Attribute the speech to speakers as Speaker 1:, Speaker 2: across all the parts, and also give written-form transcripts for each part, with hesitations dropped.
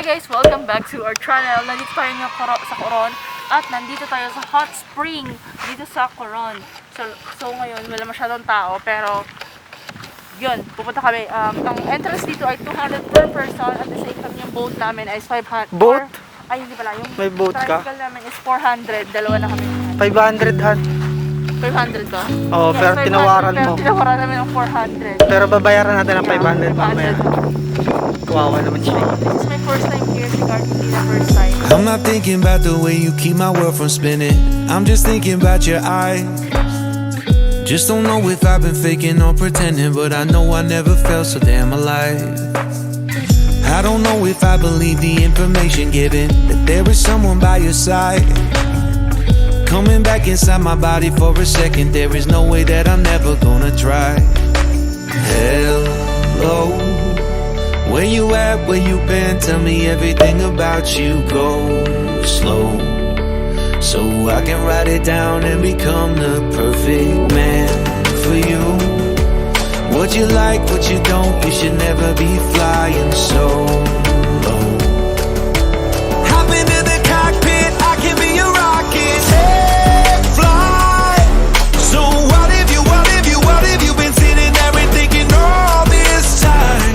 Speaker 1: Hi guys! Welcome back to our channel. Nandito tayo sa Coron at nandito tayo sa hot spring dito sa Coron. So ngayon wala masyadong tao pero yun, pupunta kami. Ang entrance dito ay 200 per person at the same time yung boat namin is 500.
Speaker 2: Boat?
Speaker 1: Ay hindi pala, yung
Speaker 2: may boat ka?
Speaker 1: tricycle namin is 400. Dalawa na kami.
Speaker 2: 500 han.
Speaker 1: 500 ba?
Speaker 2: Oo, pero
Speaker 1: 500,
Speaker 2: tinawaran
Speaker 1: pero
Speaker 2: mo.
Speaker 1: tinawaran namin ng 400.
Speaker 2: Pero babayaran natin ng 500 mamaya. Kawawa naman siya.
Speaker 1: This is my first time here, Sigard. Hindi na first time.
Speaker 3: I'm not thinking about the way you keep my world from spinning. I'm just thinking about your eyes. Just don't know if I've been faking or pretending, but I know I never felt so damn alive. I don't know if I believe the information given, that there is someone by your side. Coming back inside my body for a second, there is no way that I'm never gonna try. Hello, where you at, where you been? Tell me everything about you. Go slow, so I can write it down and become the perfect man for you. What you like, what you don't, you should never be flying so low. Hop into the cockpit, I can be your rocket. Hey, fly. So what if you been sitting there and thinking all this time?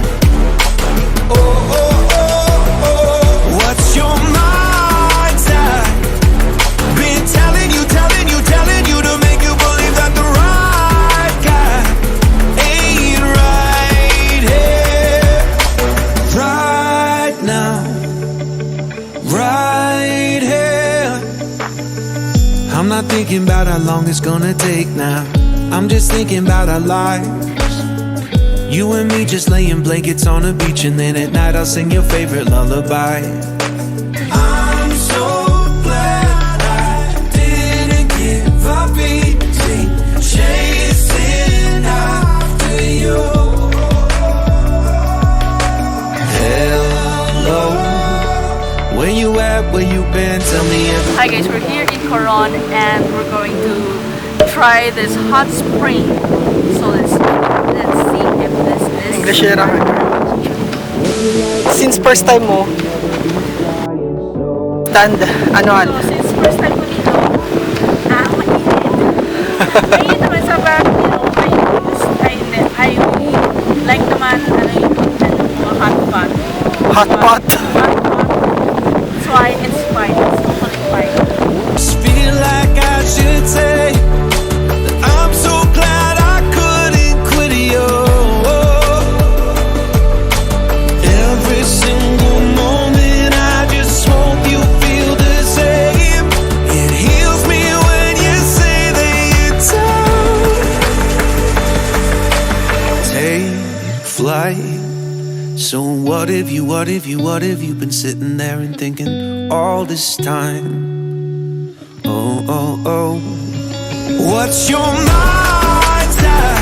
Speaker 3: Oh, oh, oh, oh, what's your mind's at? Been telling you to make you believe that the right guy ain't right here, right now, right here. I'm not thinking about how long it's gonna take now. I'm just thinking about our lives. You and me just laying blankets on the beach, and then at night I'll sing your favorite lullaby. I'm so glad I didn't give up easy, chasing after you. Hello, where you at, where you been? Tell me everything.
Speaker 1: Hi guys, we're here in Coron and we're going to try this hot spring. So let's see if this is
Speaker 2: English era. Since first time mo, stand, anuhan?
Speaker 1: So since first time ko dito, mainit. Mainit naman sa back, you know, I like naman, mga hot pot.
Speaker 2: Hot pot.
Speaker 1: That's why it's fine, it's totally fine.
Speaker 3: Just feel like I should say that I'm so glad I couldn't quit you. Every single moment I just hope you feel the same. It heals me when you say that you're tired. Take flight. So what if you been sitting there and thinking all this time? Oh, oh, oh, what's your mind's at?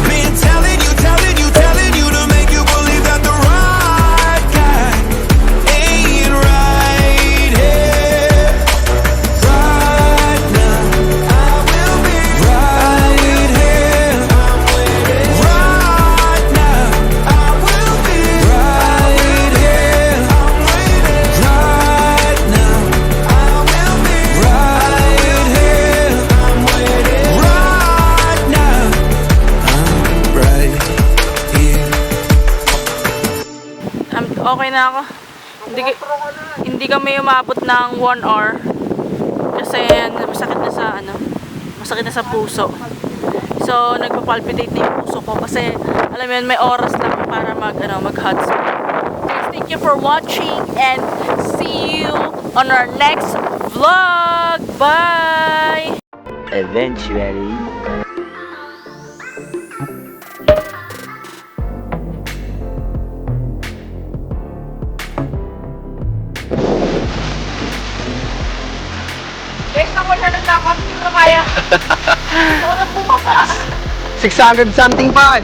Speaker 3: Been telling you to make you believe that the right guy ain't right here, right now. I will be right here, right now. I will be right here, right now. I will be right here, right now. I'm right here.
Speaker 1: Okay na ako. Hindi kami umabot ng 1 hour. Kasi masakit na sa puso. So, nagpa-palpitate na yung puso ko kasi alam mo yun, may oras lang para mag-hot spring. Guys, thank you for watching and see you on our next vlog. Bye!
Speaker 4: Eventually.
Speaker 1: Guys, ako na nagkakot. Hindi ko na kaya. Ako na bumasa.
Speaker 2: 600 something pa.